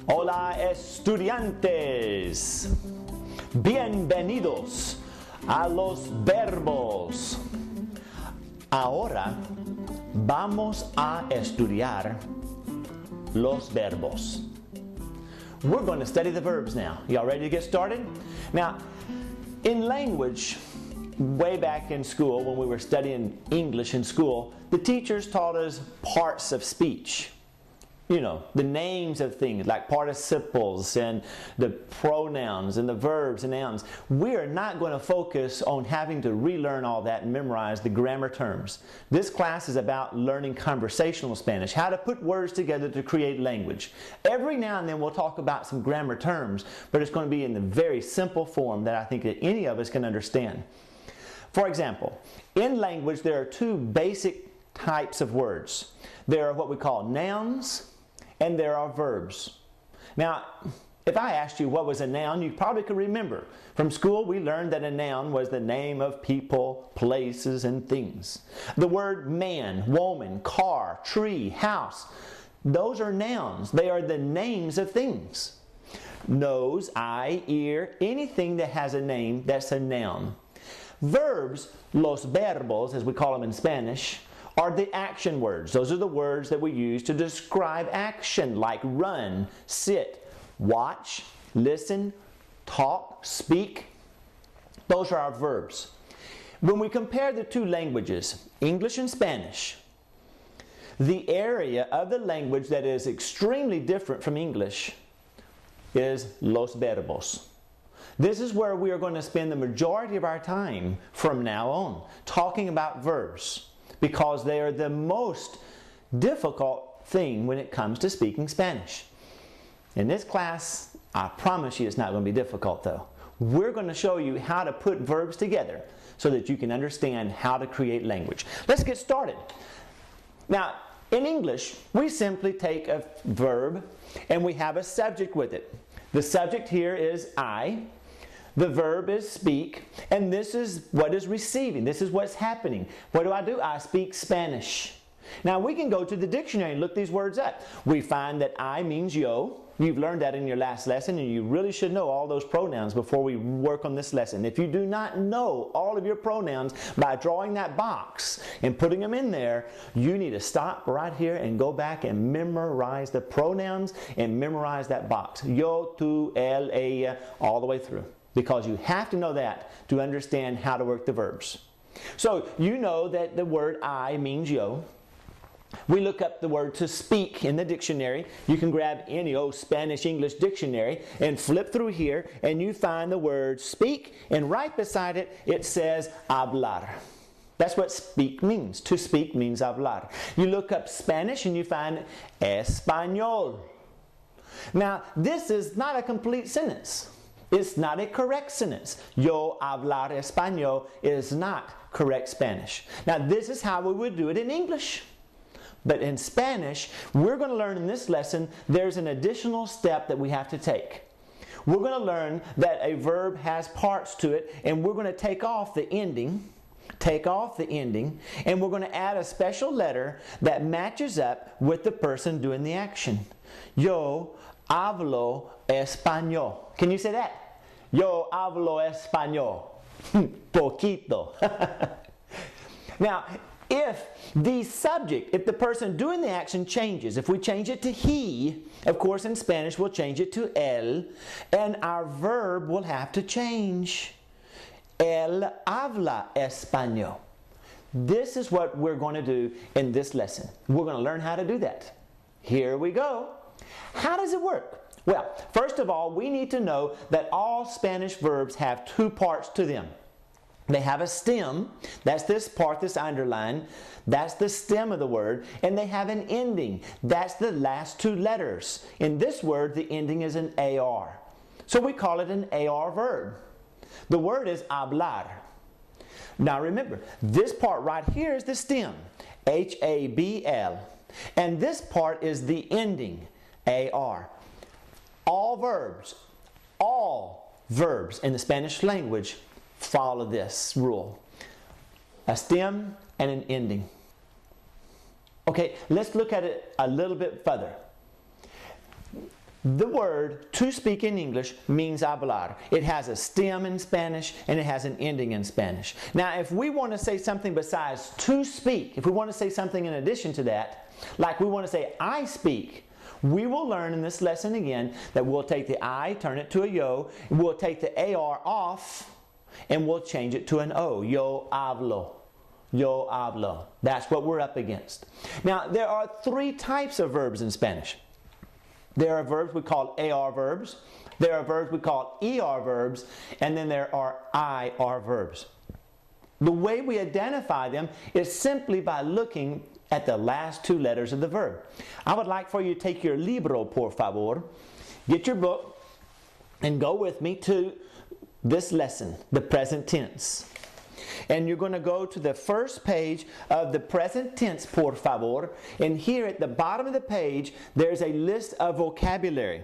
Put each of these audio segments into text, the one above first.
Hola, estudiantes. Bienvenidos a los verbos. Ahora vamos a estudiar los verbos. We're going to study the verbs now. Y'all ready to get started? Now, in language, way back in school, when we were studying English in school, the teachers taught us parts of speech. You know, the names of things like participles and the pronouns and the verbs and nouns. We are not going to focus on having to relearn all that and memorize the grammar terms. This class is about learning conversational Spanish, how to put words together to create language. Every now and then we'll talk about some grammar terms, but it's going to be in the very simple form that I think that any of us can understand. For example, in language there are two basic types of words. There are what we call nouns, and there are verbs. Now, if I asked you what was a noun, you probably could remember. From school, we learned that a noun was the name of people, places, and things. The word man, woman, car, tree, house, those are nouns. They are the names of things. Nose, eye, ear, anything that has a name, that's a noun. Verbs, los verbos, as we call them in Spanish, are the action words. Those are the words that we use to describe action, like run, sit, watch, listen, talk, speak. Those are our verbs. When we compare the two languages, English and Spanish, the area of the language that is extremely different from English is los verbos. This is where we are going to spend the majority of our time from now on, talking about verbs, because they are the most difficult thing when it comes to speaking Spanish. In this class, I promise you it's not going to be difficult though. We're going to show you how to put verbs together so that you can understand how to create language. Let's get started. Now, in English, we simply take a verb and we have a subject with it. The subject here is I. The verb is speak, and this is what is receiving. This is what's happening. What do? I speak Spanish. Now we can go to the dictionary and look these words up. We find that I means yo. You've learned that in your last lesson, and you really should know all those pronouns before we work on this lesson. If you do not know all of your pronouns by drawing that box and putting them in there, you need to stop right here and go back and memorize the pronouns and memorize that box. Yo, tú, él, ella, all the way through. Because you have to know that to understand how to work the verbs. So you know that the word I means yo. We look up the word to speak in the dictionary. You can grab any old Spanish-English dictionary and flip through here and you find the word speak, and right beside it, it says hablar. That's what speak means. To speak means hablar. You look up Spanish and you find español. Now, this is not a complete sentence. It's not a correct sentence. Yo hablar español is not correct Spanish. Now this is how we would do it in English. But in Spanish, we're going to learn in this lesson, there's an additional step that we have to take. We're going to learn that a verb has parts to it, and we're going to take off the ending, and we're going to add a special letter that matches up with the person doing the action. Yo hablo español. Can you say that? Yo hablo español. Poquito. Now, if the subject, if the person doing the action changes, if we change it to he, of course in Spanish we'll change it to él, and our verb will have to change. Él habla español. This is what we're going to do in this lesson. We're going to learn how to do that. Here we go. How does it work? Well, first of all, we need to know that all Spanish verbs have two parts to them. They have a stem, that's this part that's underlined, that's the stem of the word, and they have an ending, that's the last two letters. In this word, the ending is an AR. So we call it an AR verb. The word is hablar. Now remember, this part right here is the stem, H-A-B-L, and this part is the ending, A-R. All verbs, all verbs in the Spanish language follow this rule. A stem and an ending. Okay, let's look at it a little bit further. The word to speak in English means hablar. It has a stem in Spanish and it has an ending in Spanish. Now, if we want to say something besides to speak, if we want to say something in addition to that, like we want to say I speak, we will learn in this lesson again that we'll take the I, turn it to a yo, we'll take the AR off, and we'll change it to an O. Yo hablo. Yo hablo. That's what we're up against. Now, there are three types of verbs in Spanish. There are verbs we call AR verbs, there are verbs we call ER verbs, and then there are IR verbs. The way we identify them is simply by looking at the last two letters of the verb. I would like for you to take your libro, por favor, get your book, and go with me to this lesson, the present tense. And you're going to go to the first page of the present tense, por favor. And here at the bottom of the page, there's a list of vocabulary.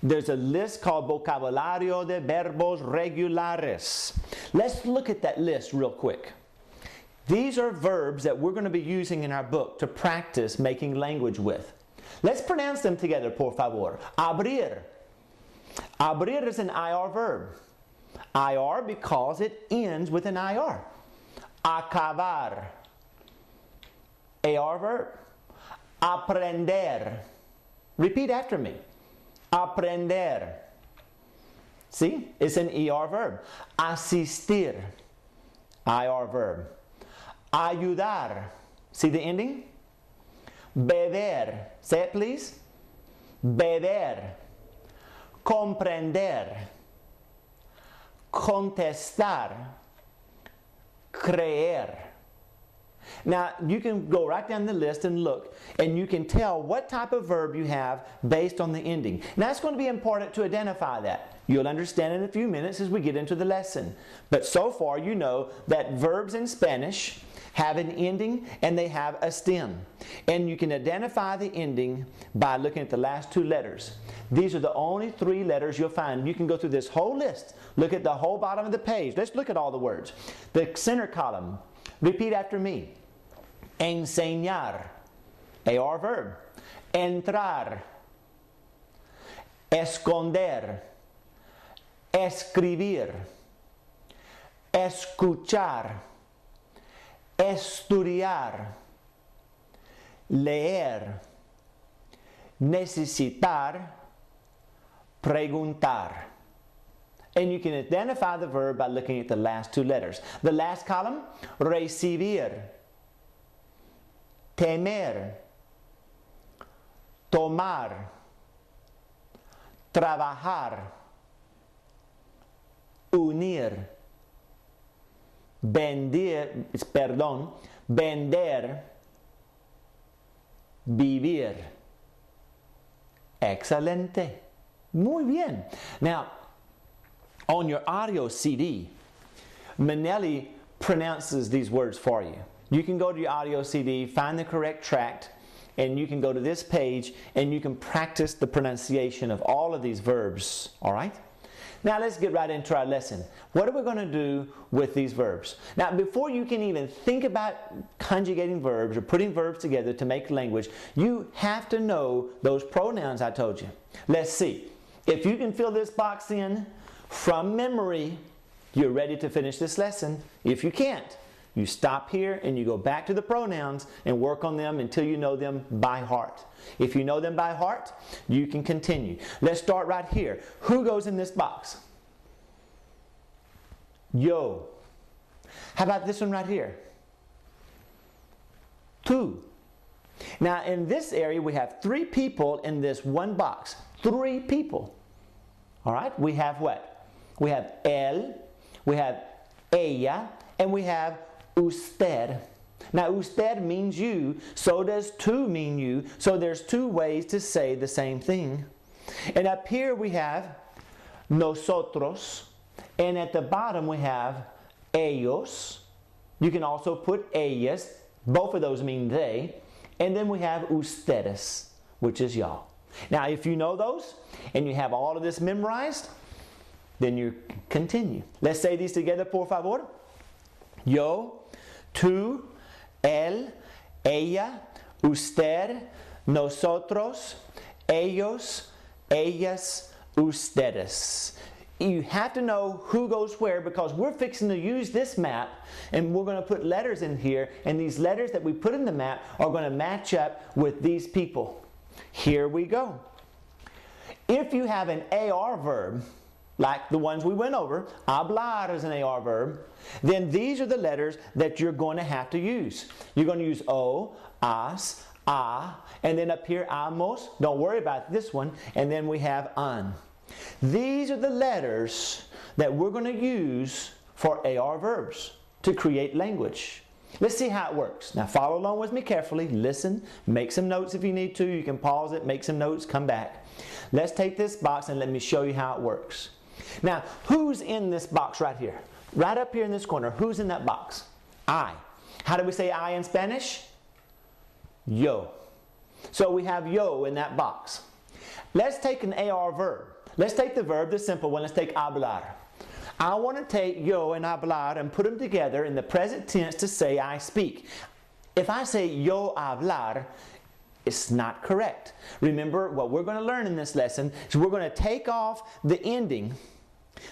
There's a list called Vocabulario de Verbos Regulares. Let's look at that list real quick. These are verbs that we're going to be using in our book to practice making language with. Let's pronounce them together, por favor. Abrir. Abrir is an IR verb. IR because it ends with an IR. Acabar. AR verb. Aprender. Repeat after me. Aprender. See? It's an ER verb. Asistir. IR verb. Ayudar. See the ending? Beber. Say it please. Beber. Comprender. Contestar. Creer. Now, you can go right down the list and look, and you can tell what type of verb you have based on the ending. Now, it's going to be important to identify that. You'll understand in a few minutes as we get into the lesson. But so far, you know that verbs in Spanish have an ending and they have a stem. And you can identify the ending by looking at the last two letters. These are the only three letters you'll find. You can go through this whole list. Look at the whole bottom of the page. Let's look at all the words. The center column. Repeat after me. Enseñar. AR verb. Entrar. Esconder. Escribir. Escuchar. Estudiar. Leer. Necesitar. Preguntar. And you can identify the verb by looking at the last two letters. The last column, recibir, temer, tomar, trabajar, unir, vender, vivir. Excelente. Muy bien. Now, on your audio CD, Manelli pronounces these words for you. You can go to your audio CD, find the correct tract, and you can go to this page and you can practice the pronunciation of all of these verbs. All right? Now let's get right into our lesson. What are we going to do with these verbs? Now, before you can even think about conjugating verbs or putting verbs together to make language, you have to know those pronouns I told you. Let's see. If you can fill this box in from memory, you're ready to finish this lesson. If you can't, you stop here and you go back to the pronouns and work on them until you know them by heart. If you know them by heart, you can continue. Let's start right here. Who goes in this box? Yo. How about this one right here? Tu. Now in this area we have three people in this one box. Three people. All right? We have what? We have él, we have ella, and we have usted. Now, usted means you, so does tú mean you, so there's two ways to say the same thing. And up here we have nosotros, and at the bottom we have ellos. You can also put ellas, both of those mean they, and then we have ustedes, which is y'all. Now, if you know those, and you have all of this memorized, Then you continue. Let's say these together, por favor. Yo, tú, él, ella, usted, nosotros, ellos, ellas, ustedes. You have to know who goes where because we're fixing to use this map and we're going to put letters in here, and these letters that we put in the map are going to match up with these people. Here we go. If you have an AR verb, like the ones we went over, hablar is an AR verb, then these are the letters that you're going to have to use. You're going to use O, as, a, and then up here, amos. Don't worry about this one. And then we have an. These are the letters that we're going to use for AR verbs to create language. Let's see how it works. Now follow along with me carefully. Listen, make some notes if you need to. You can pause it, make some notes, come back. Let's take this box and let me show you how it works. Now, who's in this box right here? Right up here in this corner, who's in that box? I. How do we say I in Spanish? Yo. So we have yo in that box. Let's take an AR verb. Let's take the verb, the simple one. Let's take hablar. I want to take yo and hablar and put them together in the present tense to say I speak. If I say yo hablar, it's not correct. Remember, what we're going to learn in this lesson is we're going to take off the ending,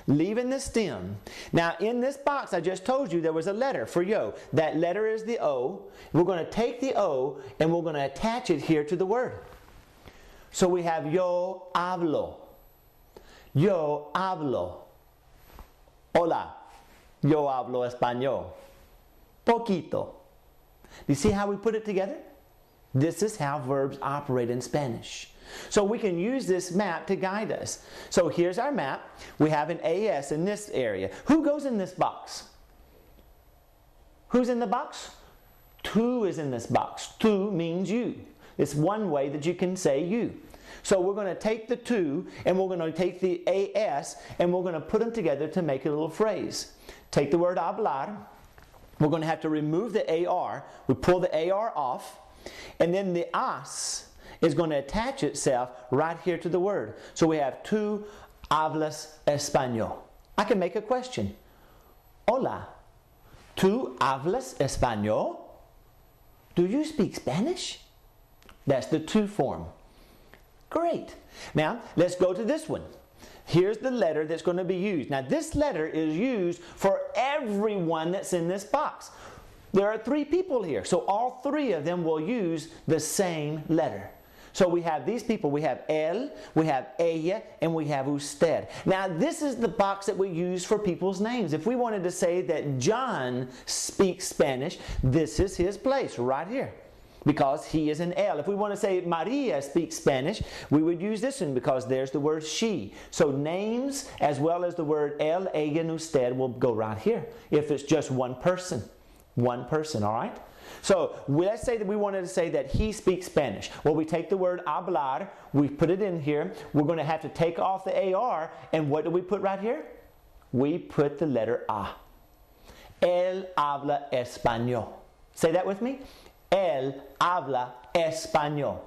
leaving the stem. Now, in this box, I just told you there was a letter for yo. That letter is the O. We're going to take the O and we're going to attach it here to the word. So we have yo hablo. Yo hablo. Hola. Yo hablo español. Poquito. Do you see how we put it together? This is how verbs operate in Spanish. So we can use this map to guide us. So here's our map. We have an AS in this area. Who goes in this box? Who's in the box? Tú is in this box. Tú means you. It's one way that you can say you. So we're going to take the tú and we're going to take the AS and we're going to put them together to make a little phrase. Take the word hablar. We're going to have to remove the AR. We pull the AR off. And then the as is going to attach itself right here to the word. So we have tú hablas español. I can make a question. Hola, ¿tú hablas español? Do you speak Spanish? That's the tú form. Great. Now, let's go to this one. Here's the letter that's going to be used. Now, this letter is used for everyone that's in this box. There are 3 people here, so all 3 of them will use the same letter. So we have these people. We have él, we have ella, and we have usted. Now, this is the box that we use for people's names. If we wanted to say that John speaks Spanish, this is his place right here, because he is an él. If we want to say Maria speaks Spanish, we would use this one because there's the word she. So names as well as the word él, ella, and usted will go right here if it's just one person. One person, all right? So let's say that we wanted to say that he speaks Spanish. Well, we take the word hablar, we put it in here. We're going to have to take off the AR, and what do we put right here? We put the letter A. Él habla español. Say that with me. Él habla español.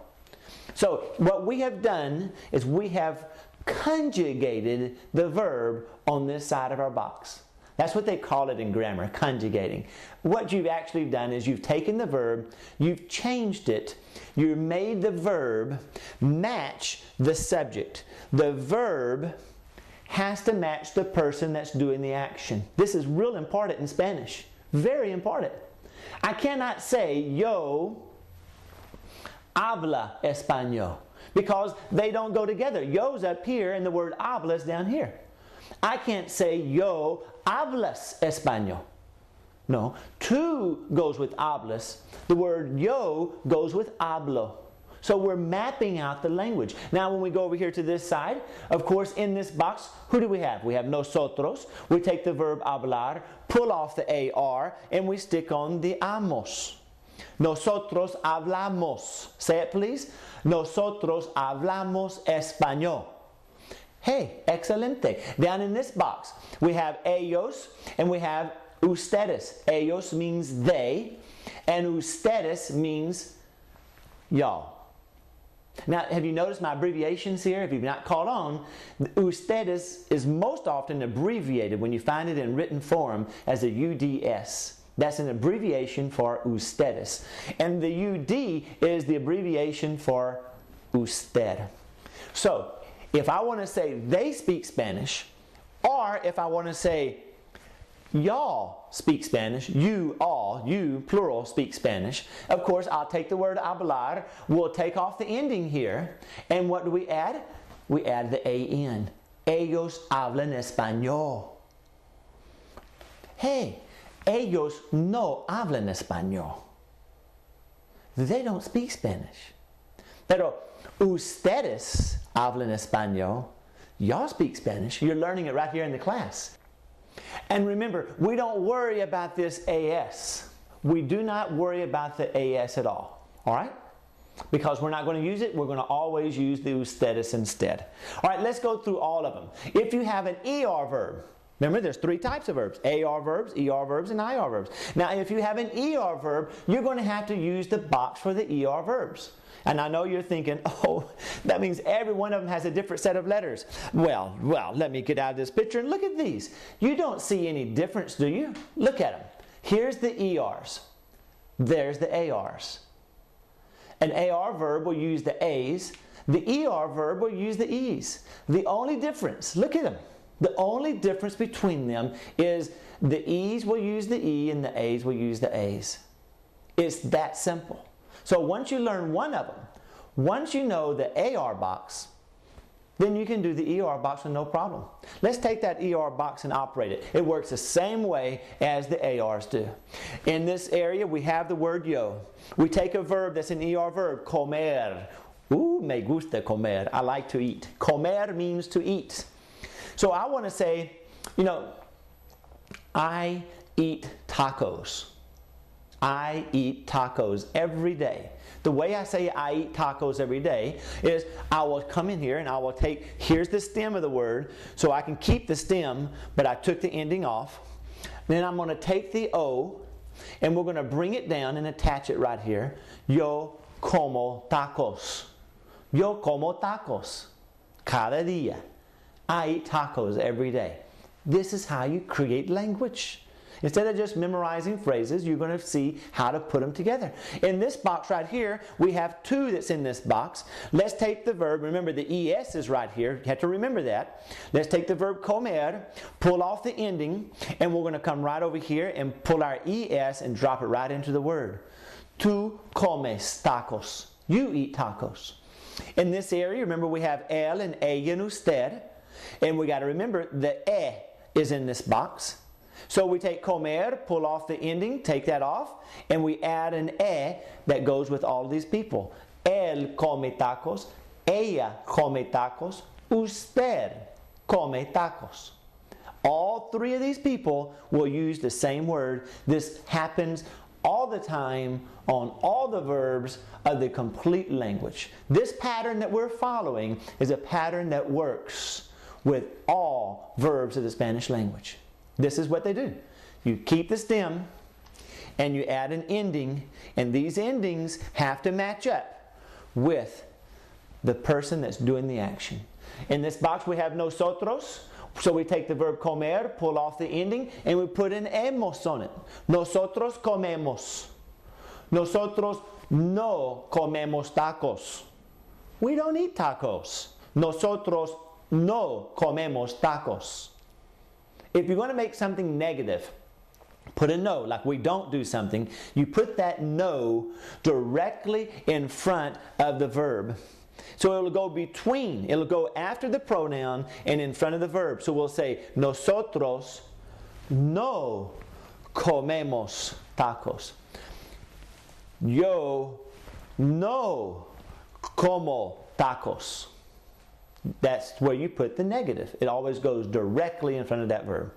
So what we have done is we have conjugated the verb on this side of our box. That's what they call it in grammar, conjugating. What you've actually done is you've taken the verb, you've changed it, you've made the verb match the subject. The verb has to match the person that's doing the action. This is real important in Spanish. Very important. I cannot say, yo habla español, because they don't go together. Yo's up here and the word habla is down here. I can't say, yo hablas español. No, tú goes with hablas. The word yo goes with hablo. So we're mapping out the language. Now when we go over here to this side, of course in this box, who do we have? We have nosotros. We take the verb hablar, pull off the AR, and we stick on the amos. Nosotros hablamos. Say it please. Nosotros hablamos español. Hey, excelente. Down in this box, we have ellos and we have ustedes. Ellos means they, and ustedes means y'all. Now, have you noticed my abbreviations here? If you've not caught on, ustedes is most often abbreviated when you find it in written form as a UDS. That's an abbreviation for ustedes. And the UD is the abbreviation for usted. So, if I want to say they speak Spanish, or if I want to say y'all speak Spanish, you all, you plural speak Spanish, of course I'll take the word hablar, we'll take off the ending here, and what do we add? We add the AN. Ellos hablan español. Hey, ellos no hablan español. They don't speak Spanish. Pero ustedes hablan español. Y'all speak Spanish. You're learning it right here in the class. And remember, we don't worry about this AS. We do not worry about the AS at all. All right? Because we're not going to use it, we're going to always use the ustedes instead. All right, let's go through all of them. If you have an ER verb, remember there's 3 types of verbs: AR verbs, ER verbs, and IR verbs. Now, if you have an ER verb, you're going to have to use the box for the ER verbs. And I know you're thinking, oh, that means every one of them has a different set of letters. Well, let me get out of this picture and look at these. You don't see any difference, do you? Look at them. Here's the ERs. There's the ARs. An AR verb will use the A's. The ER verb will use the E's. The only difference, look at them. The only difference between them is the E's will use the E and the A's will use the A's. It's that simple. So once you learn one of them, once you know the AR box, then you can do the ER box with no problem. Let's take that ER box and operate it. It works the same way as the ARs do. In this area, we have the word yo. We take a verb that's an ER verb, comer. Me gusta comer. I like to eat. Comer means to eat. So I want to say, I eat tacos. I eat tacos every day. The way I say I eat tacos every day is I will come in here and I will take, here's the stem of the word, so I can keep the stem, but I took the ending off. Then I'm going to take the O and we're going to bring it down and attach it right here. Yo como tacos. Yo como tacos. Cada día. I eat tacos every day. This is how you create language. Instead of just memorizing phrases, you're going to see how to put them together. In this box right here, we have 2 that's in this box. Let's take the verb. Remember, the ES is right here. You have to remember that. Let's take the verb comer, pull off the ending, and we're going to come right over here and pull our ES and drop it right into the word. Tú comes tacos. You eat tacos. In this area, remember, we have el and ella and usted. And we got to remember the E is in this box. So we take comer, pull off the ending, take that off, and we add an E that goes with all of these people. Él come tacos, ella come tacos, usted come tacos. All 3 of these people will use the same word. This happens all the time on all the verbs of the complete language. This pattern that we're following is a pattern that works with all verbs of the Spanish language. This is what they do. You keep the stem and you add an ending, and these endings have to match up with the person that's doing the action. In this box we have nosotros, so we take the verb comer, pull off the ending, and we put an hemos on it. Nosotros comemos. Nosotros no comemos tacos. We don't eat tacos. Nosotros no comemos tacos. If you're going to make something negative, put a no, like we don't do something. You put that no directly in front of the verb. So it'll go between, it'll go after the pronoun and in front of the verb. So we'll say, nosotros no comemos tacos. Yo no como tacos. That's where you put the negative. It always goes directly in front of that verb.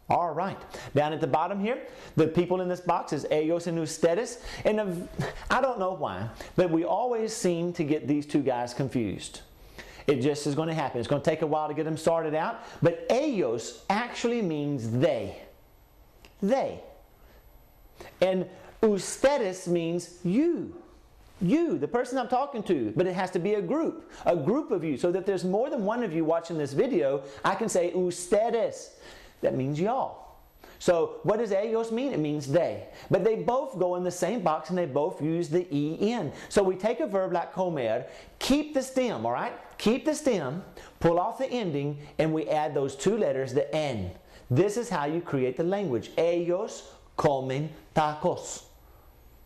All right. Down at the bottom here, the people in this box is ellos and ustedes. And I don't know why, but we always seem to get these 2 guys confused. It just is going to happen. It's going to take a while to get them sorted out. But ellos actually means they. They. And ustedes means you. You, the person I'm talking to, but it has to be a group of you, so that there's more than one of you watching this video. I can say ustedes. That means y'all. So what does ellos mean? It means they. But they both go in the same box and they both use the en. So we take a verb like comer, keep the stem, all right? Keep the stem, pull off the ending, and we add those two letters, the en. This is how you create the language. Ellos comen tacos.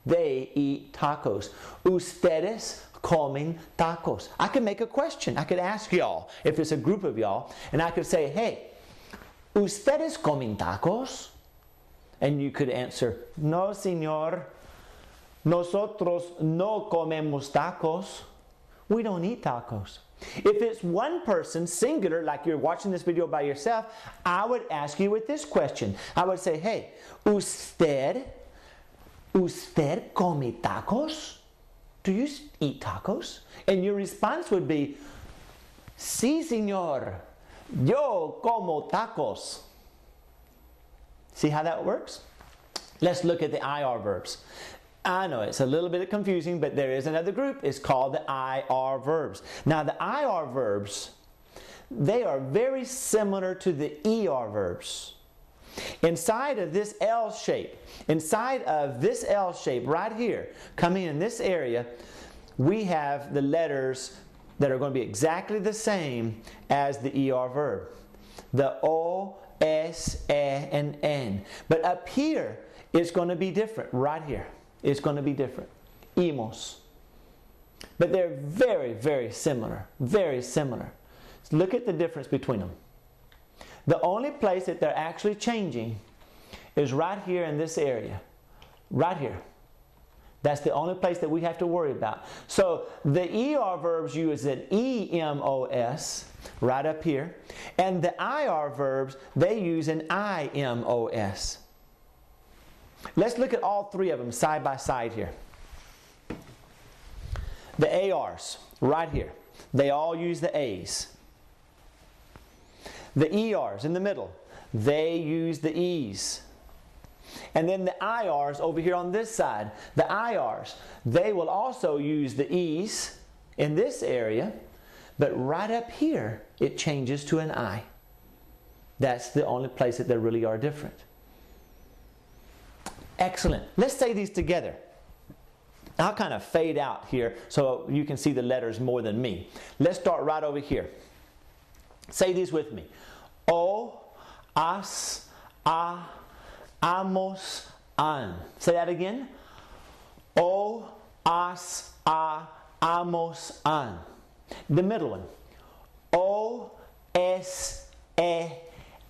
They eat tacos. Ustedes comen tacos. I could make a question. I could ask y'all, if it's a group of y'all, and I could say, hey, ¿ustedes comen tacos? And you could answer, no, señor. Nosotros no comemos tacos. We don't eat tacos. If it's one person, singular, like you're watching this video by yourself, I would ask you with this question. I would say, hey, ¿usted come tacos? Do you eat tacos? And your response would be, sí, señor. Yo como tacos. See how that works? Let's look at the IR verbs. I know it's a little bit confusing, but there is another group. It's called the IR verbs. Now the IR verbs, they are very similar to the ER verbs. Inside of this L shape right here, coming in this area, we have the letters that are going to be exactly the same as the ER verb. The O, S, E, and N. But up here, it's going to be different. Right here, it's going to be different. Imos. But they're very, very similar. Very similar. Look at the difference between them. The only place that they're actually changing is right here in this area. Right here. That's the only place that we have to worry about. So the ER verbs use an EMOS right up here. And the IR verbs, they use an IMOS. Let's look at all three of them side by side here. The ARs, right here. They all use the A's. The ERs in the middle, they use the E's. And then the IRs over here on this side, the IRs, they will also use the E's in this area, but right up here, it changes to an I. That's the only place that they really are different. Excellent. Let's say these together. I'll kind of fade out here so you can see the letters more than me. Let's start right over here. Say these with me. O, as, a, amos, an. Say that again. O, as, a, amos, an. The middle one. O, es, e,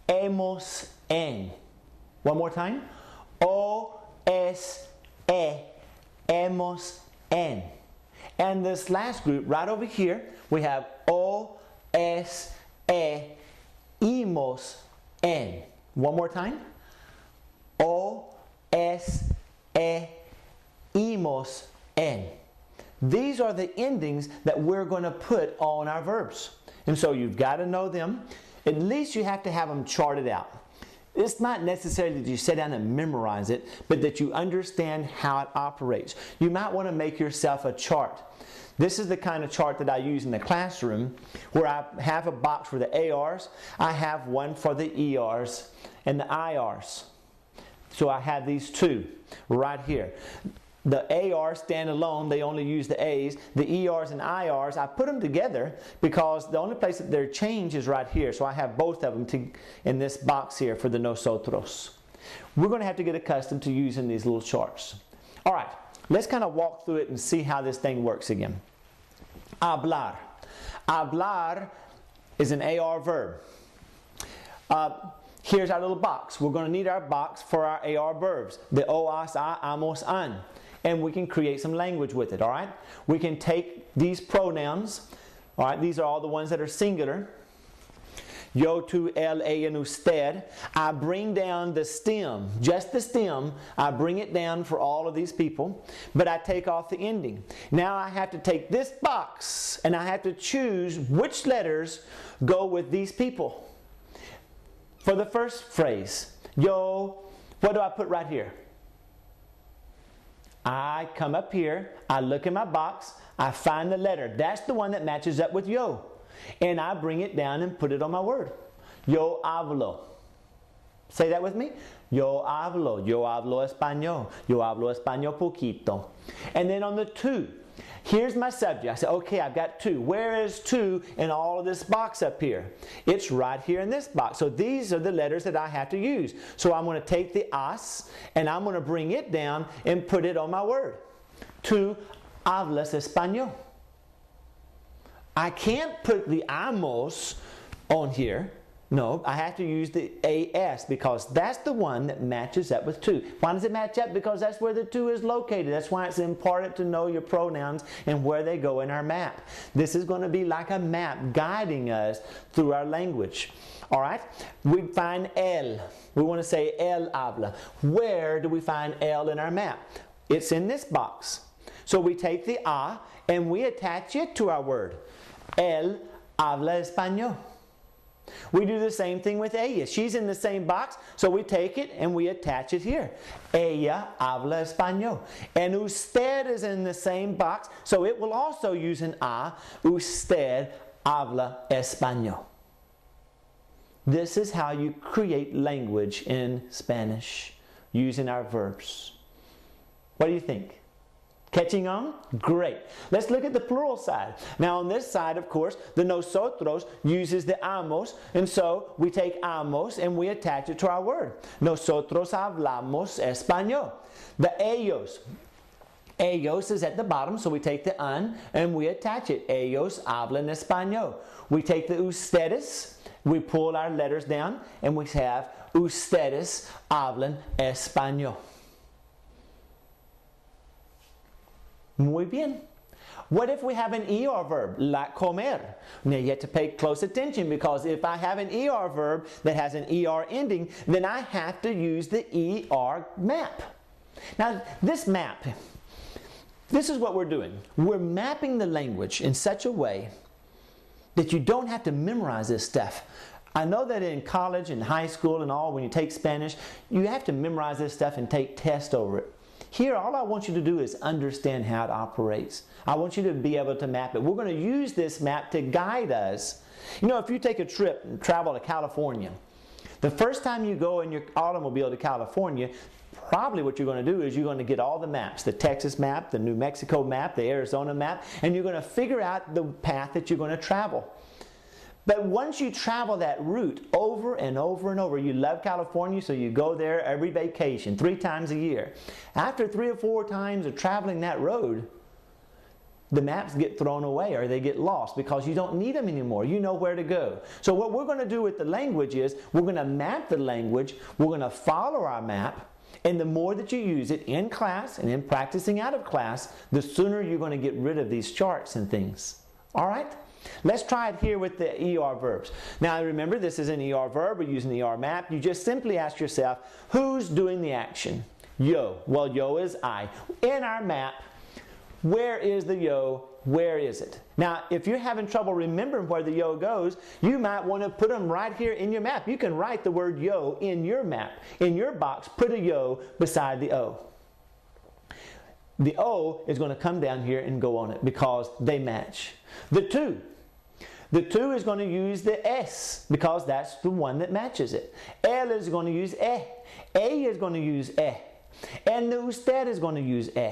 hemos, en. One more time. O, es, e, hemos, en. And this last group right over here, we have O, es, e, hemos, en. One more time. O, es, e, hemos, en. These are the endings that we're going to put on our verbs. And so you've got to know them. At least you have to have them charted out. It's not necessarily that you sit down and memorize it, but that you understand how it operates. You might want to make yourself a chart. This is the kind of chart that I use in the classroom, where I have a box for the ARs, I have one for the ERs and the IRs. So I have these two right here. The ARs stand alone, they only use the A's. The ERs and IRs, I put them together because the only place that they're changed is right here. So I have both of them in this box here for the nosotros. We're going to have to get accustomed to using these little charts. All right, let's kind of walk through it and see how this thing works again. Hablar. Hablar is an AR verb. Here's our little box. We're going to need our box for our AR verbs. The o, as, a, amos, an. And we can create some language with it, all right? We can take these pronouns, all right? These are all the ones that are singular. Yo, tú, él, ella, and usted. I bring down the stem, just the stem. I bring it down for all of these people, but I take off the ending. Now I have to take this box and I have to choose which letters go with these people. For the first phrase, yo, what do I put right here? I come up here, I look in my box, I find the letter. That's the one that matches up with yo. And I bring it down and put it on my word. Yo hablo. Say that with me. Yo hablo español. Yo hablo español poquito. And then on the to, here's my subject. I say, okay, I've got to. Where is to in all of this box up here? It's right here in this box. So these are the letters that I have to use. So I'm going to take the as and I'm going to bring it down and put it on my word. Tu hablas español. I can't put the amos on here. No, I have to use the as because that's the one that matches up with to. Why does it match up? Because that's where the to is located. That's why it's important to know your pronouns and where they go in our map. This is going to be like a map guiding us through our language. All right? We find el. We want to say el habla. Where do we find el in our map? It's in this box. So we take the a and we attach it to our word. El habla español. We do the same thing with ella. She's in the same box, so we take it and we attach it here. Ella habla español. And usted is in the same box, so it will also use an a. Usted habla español. This is how you create language in Spanish using our verbs. What do you think? Catching on? Great. Let's look at the plural side. Now on this side, of course, the nosotros uses the amos, and so we take amos and we attach it to our word. Nosotros hablamos español. The ellos. Ellos is at the bottom, so we take the un and we attach it. Ellos hablan español. We take the ustedes, we pull our letters down, and we have ustedes hablan español. Muy bien. What if we have an ER verb, like comer? Now you have to pay close attention because if I have an ER verb that has an ER ending, then I have to use the ER map. Now this map, this is what we're doing. We're mapping the language in such a way that you don't have to memorize this stuff. I know that in college and high school and all, when you take Spanish, you have to memorize this stuff and take tests over it. Here, all I want you to do is understand how it operates. I want you to be able to map it. We're going to use this map to guide us. You know, if you take a trip and travel to California, the first time you go in your automobile to California, probably what you're going to do is you're going to get all the maps, the Texas map, the New Mexico map, the Arizona map, and you're going to figure out the path that you're going to travel. But once you travel that route over and over and over, you love California, so you go there every vacation, 3 times a year. After 3 or 4 times of traveling that road, the maps get thrown away or they get lost because you don't need them anymore. You know where to go. So what we're going to do with the language is we're going to map the language, we're going to follow our map, and the more that you use it in class and in practicing out of class, the sooner you're going to get rid of these charts and things. All right? Let's try it here with the ER verbs. Now remember, this is an ER verb. We're using the ER map. You just simply ask yourself, who's doing the action? Yo. Well, yo is I. In our map, where is the yo? Where is it? Now, if you're having trouble remembering where the yo goes, you might want to put them right here in your map. You can write the word yo in your map. In your box, put a yo beside the O. The O is going to come down here and go on it because they match. The to. The to is going to use the S because that's the one that matches it. El is going to use e. A is going to use e. And the usted is going to use e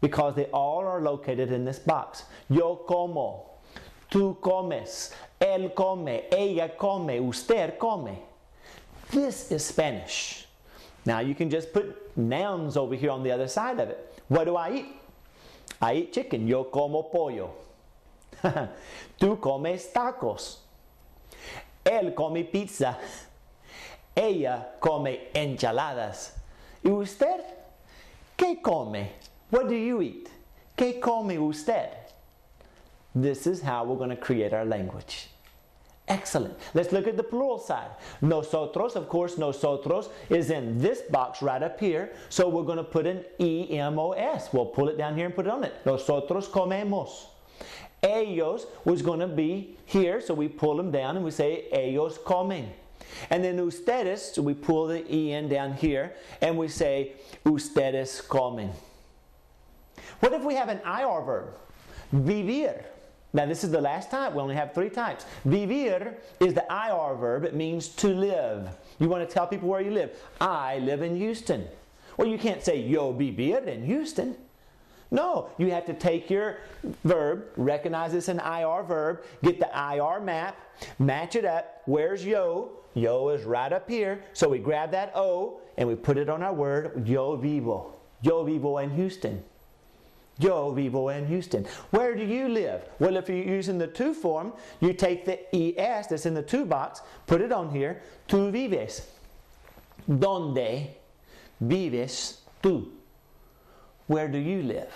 because they all are located in this box. Yo como. Tú comes. Él come. Ella come. Usted come. This is Spanish. Now you can just put nouns over here on the other side of it. What do I eat? I eat chicken. Yo como pollo. Tú comes tacos. Él come pizza. Ella come enchiladas. ¿Y usted? ¿Qué come? What do you eat? ¿Qué come usted? This is how we're going to create our language. Excellent. Let's look at the plural side. Nosotros, of course, nosotros is in this box right up here. So we're going to put an E-M-O-S. We'll pull it down here and put it on it. Nosotros comemos. Ellos was going to be here, so we pull them down and we say ellos comen. And then ustedes, so we pull the en down here and we say ustedes comen. What if we have an IR verb? Vivir. Now this is the last type. We only have 3 types. Vivir is the IR verb. It means to live. You want to tell people where you live. I live in Houston. Well, you can't say yo vivir in Houston. No, you have to take your verb, recognize it's an IR verb, get the IR map, match it up. Where's yo? Yo is right up here. So we grab that O and we put it on our word, yo vivo. Yo vivo in Houston. Yo vivo en Houston. Where do you live? Well, if you're using the to form, you take the es that's in the to box, put it on here. Tú vives. ¿Dónde vives tú? Where do you live?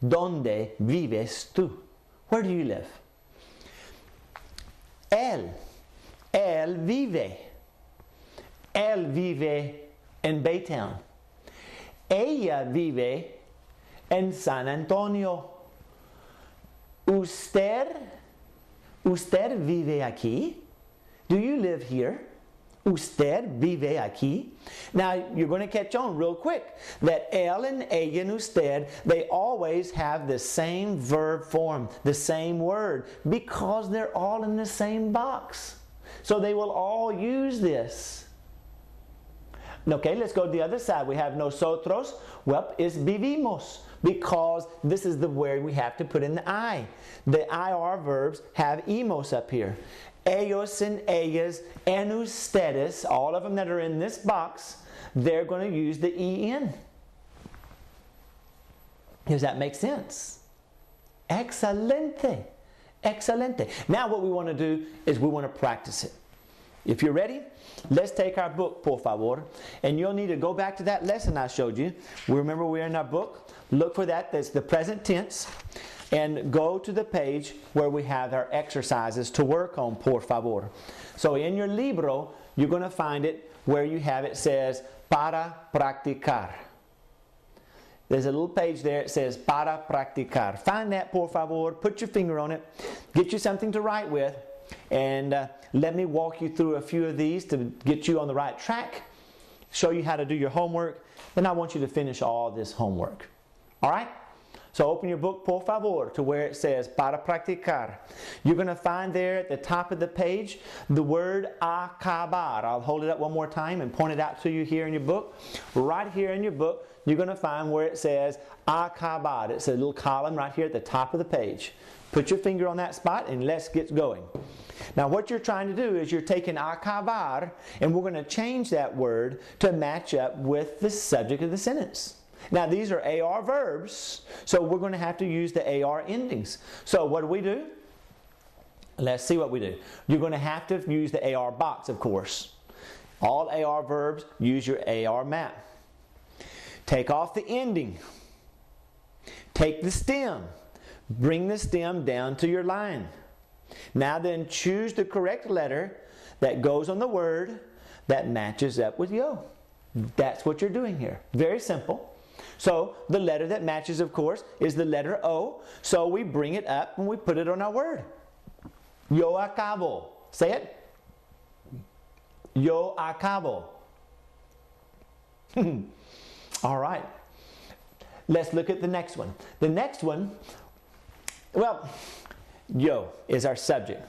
¿Dónde vives tú? Where do you live? Él vive. Él vive en Baytown. Ella vive en San Antonio. ¿Usted vive aquí? Do you live here? ¿Usted vive aquí? Now, you're going to catch on real quick that él and ella and usted, they always have the same verb form, the same word, because they're all in the same box. So they will all use this. Okay, let's go to the other side. We have nosotros. Well, it's vivimos, because this is the word we have to put in the I. The IR verbs have emos up here. Ellos and ellas and ustedes, all of them that are in this box, they're going to use the en. Does that make sense? Excelente. Excelente. Now what we want to do is we want to practice it. If you're ready, let's take our book, por favor. And you'll need to go back to that lesson I showed you. Remember, we're in our book. Look for that. That's the present tense. And go to the page where we have our exercises to work on, por favor. So in your libro, you're going to find it where you have it says, para practicar. There's a little page there, it says, para practicar. Find that, por favor. Put your finger on it. Get you something to write with. And let me walk you through a few of these to get you on the right track. Show you how to do your homework. Then I want you to finish all this homework. All right? So open your book, por favor, to where it says, para practicar. You're going to find there at the top of the page the word acabar. I'll hold it up one more time and point it out to you here in your book. Right here in your book, you're going to find where it says acabar. It's a little column right here at the top of the page. Put your finger on that spot and let's get going. Now what you're trying to do is you're taking acabar and we're going to change that word to match up with the subject of the sentence. Now these are AR verbs, so we're going to have to use the AR endings. So what do? Let's see what we do. You're going to have to use the AR box, of course. All AR verbs, use your AR map. Take off the ending. Take the stem. Bring the stem down to your line. Now then choose the correct letter that goes on the word that matches up with yo. That's what you're doing here. Very simple. So the letter that matches, of course, is the letter O. So we bring it up and we put it on our word. Yo acabo. Say it. Yo acabo. All right. Let's look at the next one. The next one, well, yo is our subject.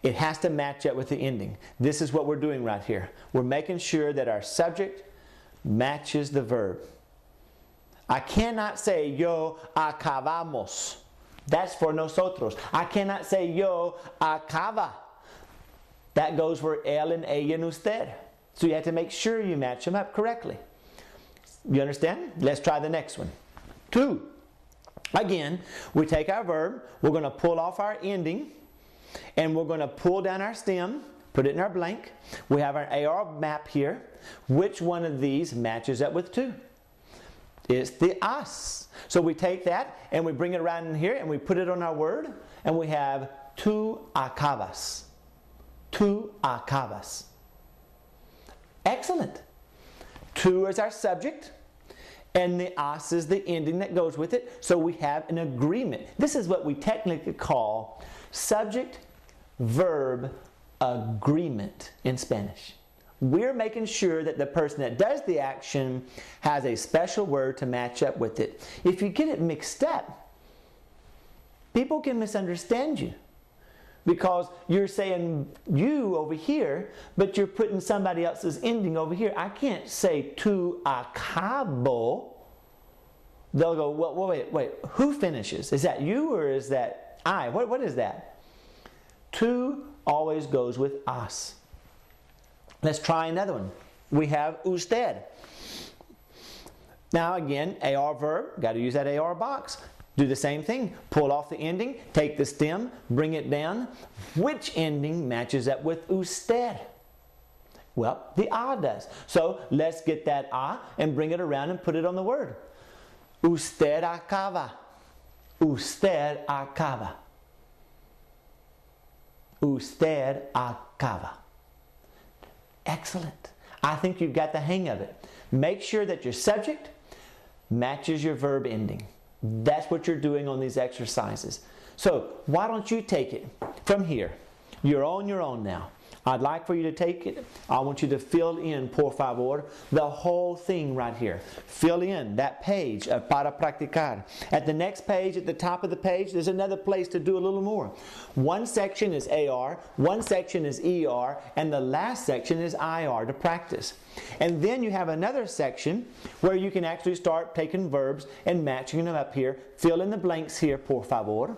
It has to match up with the ending. This is what we're doing right here. We're making sure that our subject matches the verb. I cannot say yo acabamos. That's for nosotros. I cannot say yo acaba. That goes for él and ella and usted. So you have to make sure you match them up correctly. You understand? Let's try the next one. Tú. Again, we take our verb, we're going to pull off our ending, and we're going to pull down our stem, put it in our blank. We have our AR map here. Which one of these matches up with tú? It's the as. So we take that and we bring it around in here and we put it on our word, and we have tú acabas. Tú acabas. Excellent. Tú is our subject, and the as is the ending that goes with it. So we have an agreement. This is what we technically call subject-verb agreement in Spanish. We're making sure that the person that does the action has a special word to match up with it. If you get it mixed up, people can misunderstand you because you're saying you over here, but you're putting somebody else's ending over here. I can't say tu acabo. They'll go, well, wait, who finishes? Is that you or is that I? What is that? Tu always goes with us. Let's try another one. We have usted. Now again, AR verb, got to use that AR box. Do the same thing. Pull off the ending, take the stem, bring it down. Which ending matches up with usted? Well, the A does. So let's get that A and bring it around and put it on the word. Usted acaba. Usted acaba. Usted acaba. Excellent. I think you've got the hang of it. Make sure that your subject matches your verb ending. That's what you're doing on these exercises. So why don't you take it from here? You're on your own now. I'd like for you to take it. I want you to fill in, por favor, the whole thing right here. Fill in that page of para practicar. At the next page, at the top of the page, there's another place to do a little more. One section is AR, one section is ER, and the last section is IR to practice. And then you have another section where you can actually start taking verbs and matching them up here. Fill in the blanks here, por favor.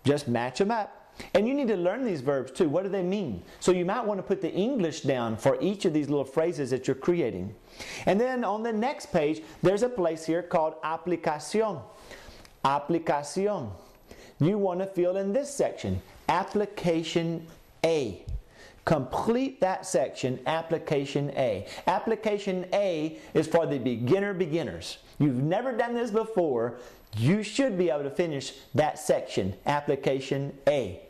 Just match them up. And you need to learn these verbs too. What do they mean? So you might want to put the English down for each of these little phrases that you're creating. And then on the next page, there's a place here called aplicación. Aplicación. You want to fill in this section, application A. Complete that section, application A. Application A is for the beginners. You've never done this before. You should be able to finish that section, application A.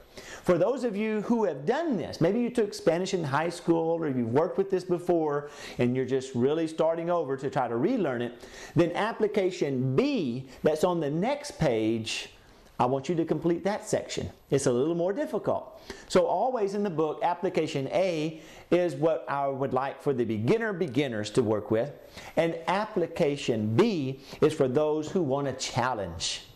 For those of you who have done this, maybe you took Spanish in high school or you've worked with this before and you're just really starting over to try to relearn it, then application B, that's on the next page, I want you to complete that section. It's a little more difficult. So always in the book, application A is what I would like for the beginners to work with. And application B is for those who want a challenge.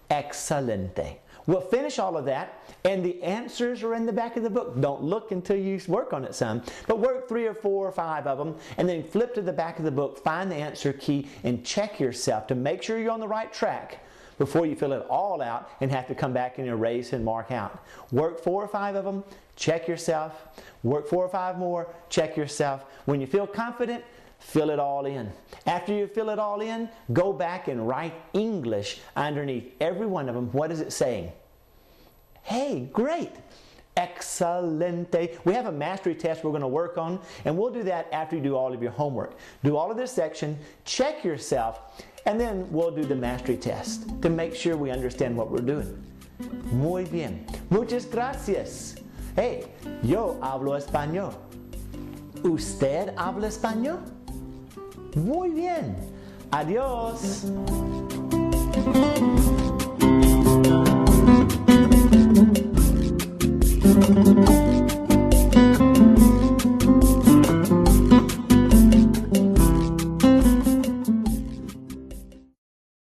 Excelente. We'll finish all of that, and the answers are in the back of the book. Don't look until you work on it some, but work 3 or 4 or 5 of them, and then flip to the back of the book, find the answer key, and check yourself to make sure you're on the right track before you fill it all out and have to come back and erase and mark out. Work 4 or 5 of them, check yourself. Work 4 or 5 more, check yourself. When you feel confident, fill it all in. After you fill it all in, go back and write English underneath every one of them. What is it saying? Hey, great. Excelente. We have a mastery test we're going to work on, and we'll do that after you do all of your homework. Do all of this section, check yourself, and then we'll do the mastery test to make sure we understand what we're doing. Muy bien. Muchas gracias. Hey, yo hablo español. ¿Usted habla español? Muy bien. Adiós.